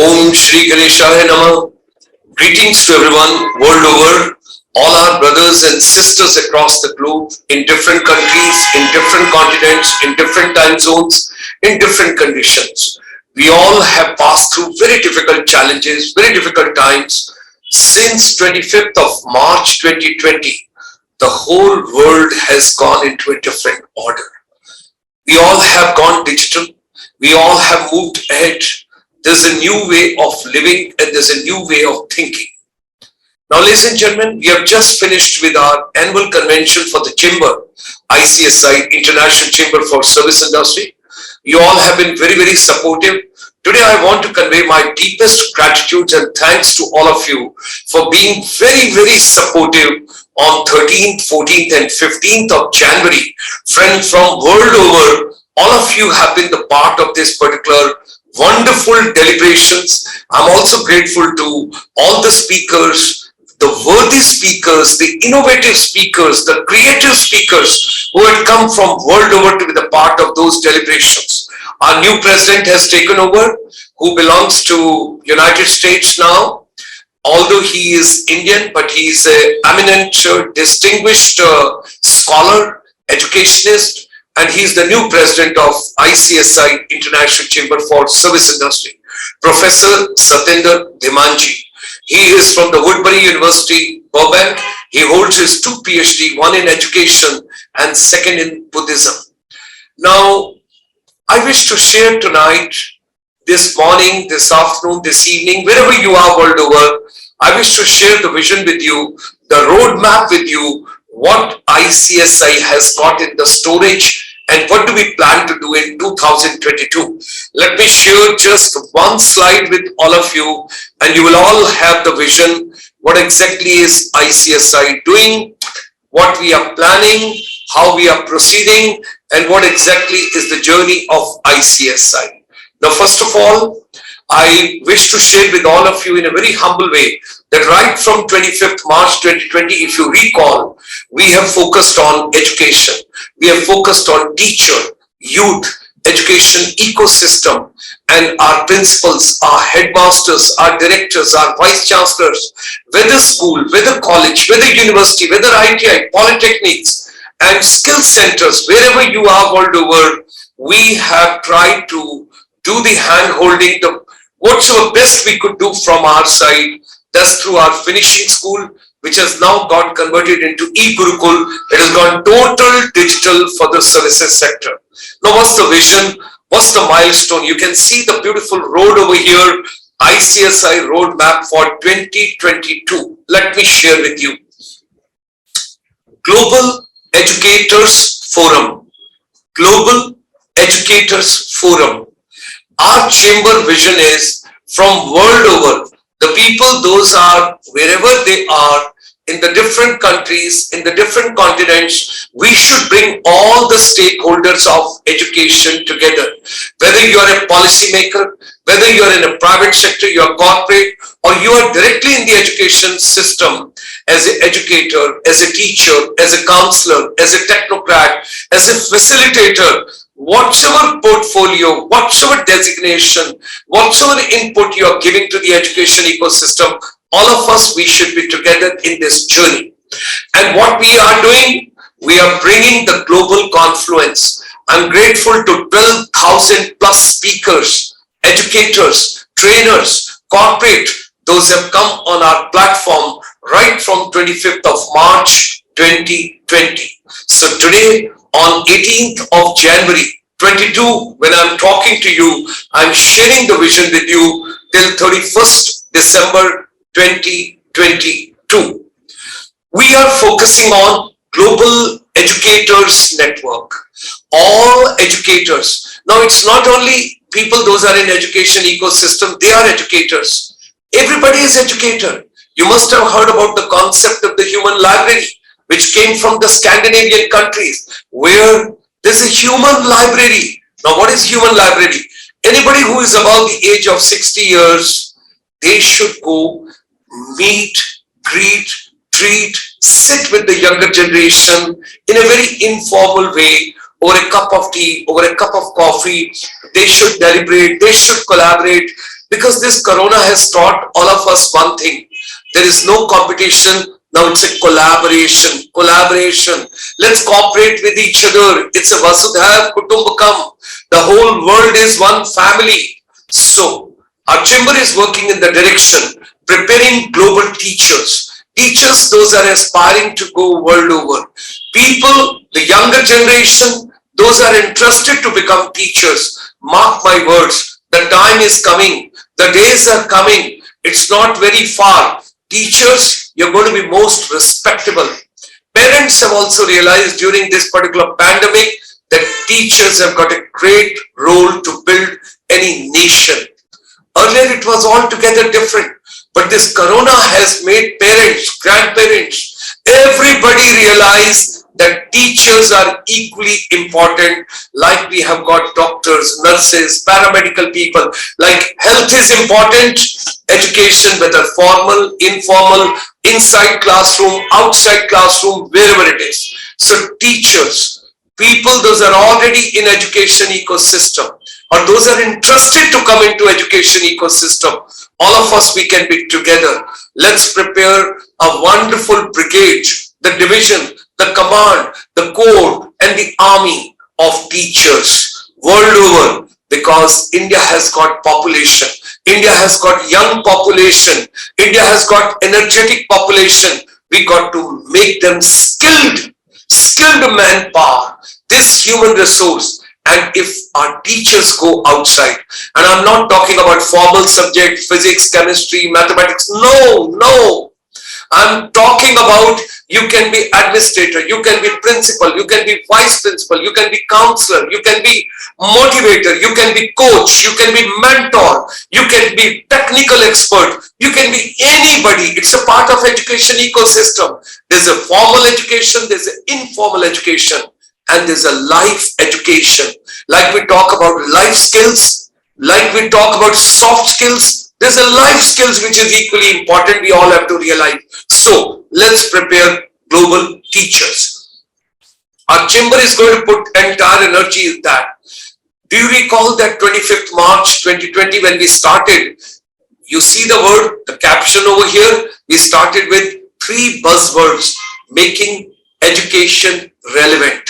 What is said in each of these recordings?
Om Shri Ganeshaya Namah. Greetings to everyone world over, all our brothers and sisters across the globe, in different countries, in different continents, in different time zones, in different conditions. We all have passed through very difficult challenges, very difficult times. Since 25th of March 2020, the whole world has gone into a different order. We all have gone digital. We all have moved ahead. There's a new way of living and there's a new way of thinking. Now, ladies and gentlemen, we have just finished with our annual convention for the Chamber, ICSI, International Chamber for Service Industry. You all have been very, very supportive. Today, I want to convey my deepest gratitude and thanks to all of you for being very, very supportive on 13th, 14th and 15th of January. Friends from world over, all of you have been the part of this particular wonderful deliberations. I'm also grateful to all the speakers, the worthy speakers, the innovative speakers, the creative speakers who had come from world over to be the part of those deliberations. Our new president has taken over, who belongs to United States now. Although he is Indian, but he is an eminent, distinguished scholar, educationist, and he is the new president of ICSI, International Chamber for Service Industry, Professor Satyendra Dhimanji. He is from the Woodbury University, Burbank. He holds his 2 PhD, one in education and second in Buddhism. Now, I wish to share tonight, this morning, this afternoon, this evening, wherever you are world over, I wish to share the vision with you, the roadmap with you, what ICSI has got in the storage and what do we plan to do in 2022. Let me share just one slide with all of you and you will all have the vision, what exactly is ICSI doing, what we are planning, how we are proceeding, and what exactly is the journey of ICSI. Now, first of all, I wish to share with all of you in a very humble way that right from 25th March 2020, if you recall, we have focused on education. We have focused on teacher, youth, education ecosystem, and our principals, our headmasters, our directors, our vice chancellors, whether school, whether college, whether university, whether ITI, polytechnics, and skill centers, wherever you are world over, we have tried to do the hand holding, the whatsoever best we could do from our side. That's through our finishing school, which has now got converted into e-Gurukul. It has gone total digital for the services sector. Now, what's the vision? What's the milestone? You can see the beautiful road over here, ICSI roadmap for 2022. Let me share with you. Global Educators Forum. Global Educators Forum. Our chamber vision is from world over, the people, those are wherever they are, in the different countries, in the different continents, we should bring all the stakeholders of education together. Whether you are a policymaker, whether you are in a private sector, you are corporate, or you are directly in the education system as an educator, as a teacher, as a counselor, as a technocrat, as a facilitator, whatsoever portfolio, whatsoever designation, whatsoever input you are giving to the education ecosystem, all of us, we should be together in this journey. And what we are doing, we are bringing the global confluence. I'm grateful to 12,000 plus speakers, educators, trainers, corporate, those have come on our platform right from 25th of March 2020. So today, on 18th of January 22, when I'm talking to you, I'm sharing the vision with you till 31st December 2022. We are focusing on Global Educators Network. All educators. Now, it's not only people, those are in education ecosystem, they are educators. Everybody is educator. You must have heard about the concept of the human library, which came from the Scandinavian countries, where there's a human library. Now, what is human library? Anybody who is above the age of 60 years, they should go meet, greet, treat, sit with the younger generation in a very informal way, over a cup of tea, over a cup of coffee. They should deliberate, they should collaborate. because this corona has taught all of us one thing. There is no competition. Now it's a collaboration. Let's cooperate with each other. It's a Vasudhaiv Kutumbakam. The whole world is one family. So our chamber is working in the direction, preparing global teachers. Teachers, those are aspiring to go world over. People, the younger generation, those are interested to become teachers. Mark my words, the time is coming. The days are coming. It's not very far. Teachers, you're going to be most respectable. Parents have also realized during this particular pandemic that teachers have got a great role to build any nation. Earlier it was altogether different, but this corona has made parents, grandparents, everybody realize that teachers are equally important. Like we have got doctors, nurses, paramedical people, like health is important, education, whether formal, informal, inside classroom, outside classroom, wherever it is. So teachers, people, those are already in education ecosystem, or those are interested to come into education ecosystem. All of us, we can be together. Let's prepare a wonderful brigade, the division, the command, the corps, and the army of teachers world over, because India has got population. India has got young population. India has got energetic population. We got to make them skilled manpower, this human resource. And if our teachers go outside, and I'm not talking about formal subject, physics, chemistry, mathematics, no. I'm talking about you can be administrator, you can be principal, you can be vice principal, you can be counselor, you can be motivator, you can be coach, you can be mentor, you can be technical expert, you can be anybody. It's a part of education ecosystem. There's a formal education, there's an informal education, and there's a life education. Like we talk about life skills, like we talk about soft skills, there's a life skills which is equally important. We all have to realize. So let's prepare global teachers. Our chamber is going to put entire energy in that. Do you recall that 25th March 2020 when we started? You see the word, the caption over here. We started with 3 buzzwords: making education relevant.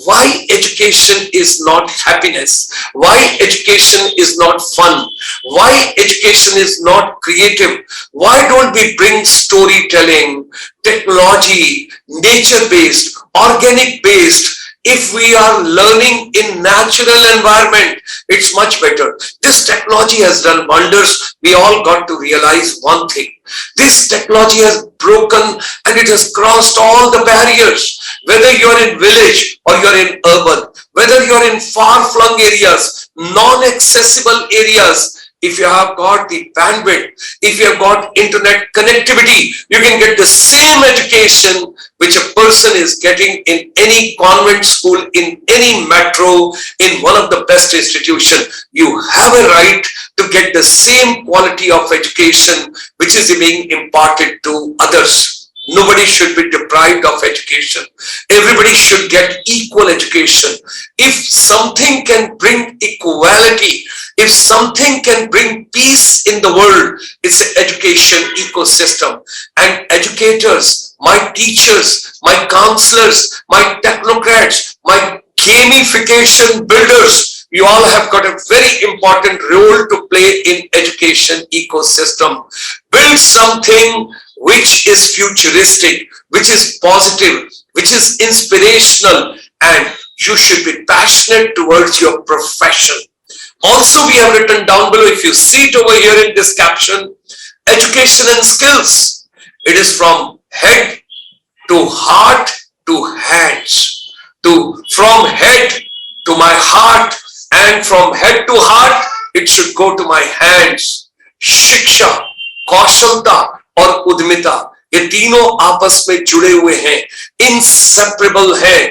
Why education is not happiness? Why education is not fun? Why education is not creative? Why don't we bring storytelling, technology, nature-based, organic-based? If we are learning in natural environment, it's much better. This technology has done wonders. We all got to realize one thing. This technology has broken and it has crossed all the barriers. Whether you're in village or you're in urban, whether you're in far-flung areas, non-accessible areas, if you have got the bandwidth, if you have got internet connectivity, you can get the same education which a person is getting in any convent school, in any metro, in one of the best institutions. You have a right to get the same quality of education which is being imparted to others. Nobody should be deprived of education. Everybody should get equal education. If something can bring equality, if something can bring peace in the world, it's an education ecosystem. And educators, my teachers, my counselors, my technocrats, my gamification builders, you all have got a very important role to play in education ecosystem. Build something which is futuristic, which is positive, which is inspirational, and you should be passionate towards your profession. Also, we have written down below, if you see it over here in this caption, education and skills. It is from head to heart to hands. From head to my heart, and from head to heart, it should go to my hands. शिक्षा, कौशलता और उद्यमिता, ये तीनों आपस में जुड़े हुए हैं, inseparable हैं.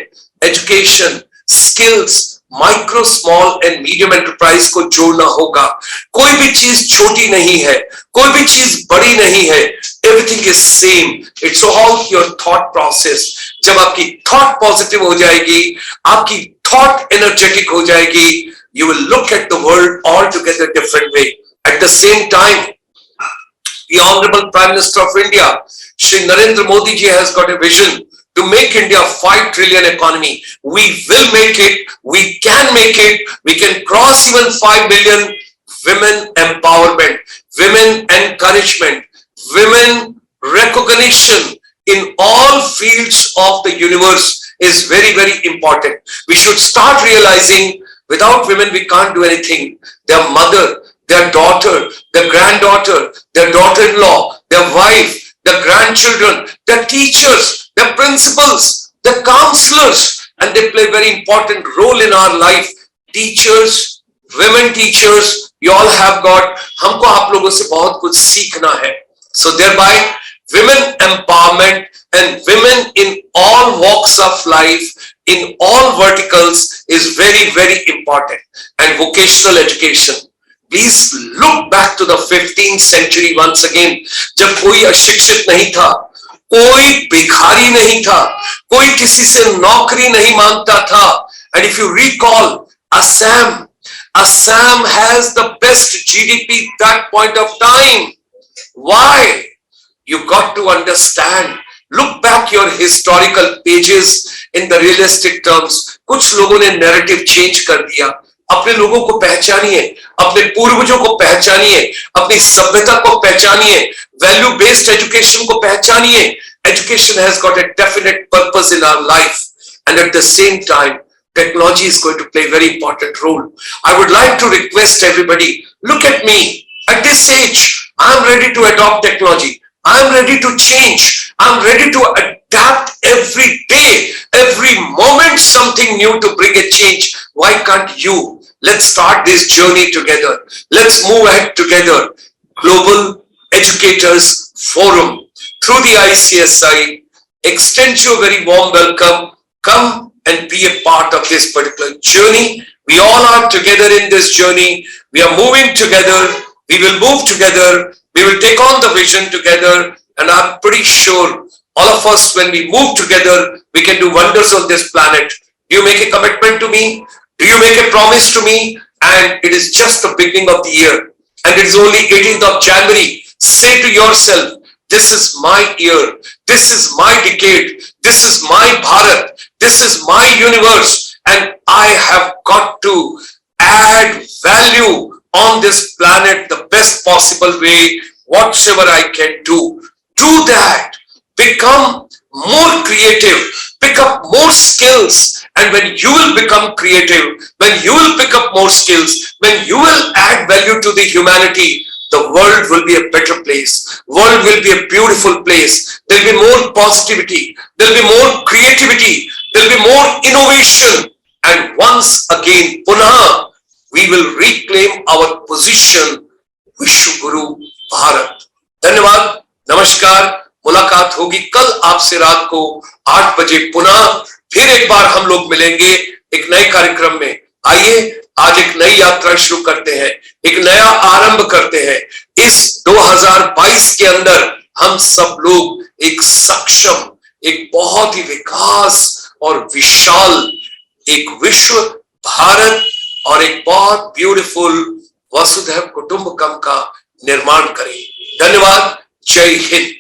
Education, skills, micro, small and medium enterprise को जोड़ना होगा. कोई भी चीज छोटी नहीं है, कोई भी चीज बड़ी नहीं है. Everything is same. It's all your thought process. जब आपकी थॉट पॉजिटिव हो जाएगी, आपकी थॉट एनर्जेटिक हो जाएगी, you will look at the world altogether different way. At the same time, the Honorable Prime Minister of India, Shri Narendra Modi ji, has got a vision to make India a 5 trillion economy. We will make it. We can make it. We can cross even 5 billion. Women empowerment, women encouragement, women recognition in all fields of the universe is very, very important. We should start realizing without women we can't do anything. Their mother, their daughter, their granddaughter, their daughter-in-law, their wife, their grandchildren, their teachers, their principals, their counselors, and they play a very important role in our life. Teachers, women teachers, you all have got, हमको आप लोगों से बहुत कुछ सीखना है. So thereby, women empowerment and women in all walks of life, in all verticals is very, very important. And vocational education. Please look back to the 15th century once again. जब कोई अशिक्षित नहीं था, कोई भिखारी नहीं था, कोई किसी से नौकरी नहीं मांगता था. And if you recall, Assam has the best GDP that point of time. Why? You got to understand. Look back your historical pages in the realistic terms. कुछ लोगों ने narrative change कर दिया. अपने लोगों को पहचानिए, अपने पूर्वजों को पहचानिए, अपनी सभ्यता को पहचानिए, value based education को पहचानिए. Education has got a definite purpose in our life, and at the same time, technology is going to play a very important role. I would like to request everybody, look at me. At this age, I am ready to adopt technology. I am ready to change. I am ready to adapt every day, every moment, something new to bring a change. Why can't you? Let's start this journey together. Let's move ahead together. Global Educators Forum through the ICSI extends you a very warm welcome. Come and be a part of this particular journey. We all are together in this journey. We are moving together. We will move together. We will take on the vision together. And I'm pretty sure all of us, when we move together, we can do wonders on this planet. Do you make a commitment to me? Do you make a promise to me? And it is just the beginning of the year. And it is only 18th of January. Say to yourself, this is my year. This is my decade. This is my Bharat. This is my universe. And I have got to add value on this planet the best possible way, whatsoever I can do. Do that. Become more creative. Pick up more skills. And when you will become creative, when you will pick up more skills, when you will add value to the humanity, the world will be a better place. World will be a beautiful place. There will be more positivity. There will be more creativity. There will be more innovation. And once again, Punah, we will reclaim our position, Vishwa Guru Bharat. धन्यवाद, नमस्कार, मुलाकात होगी कल आपसे रात को 8 बजे पुनः फिर एक बार हम लोग मिलेंगे एक नए कार्यक्रम में. आइए आज एक नई यात्रा शुरू करते हैं, एक नया आरंभ करते हैं. इस 2022 के अंदर हम सब लोग एक सक्षम, एक बहुत ही विकास और विशाल एक विश्व भारत और एक बहुत ब्यूटीफुल वसुधैव कुटुंबकम का निर्माण करें. धन्यवाद. जय हिंद.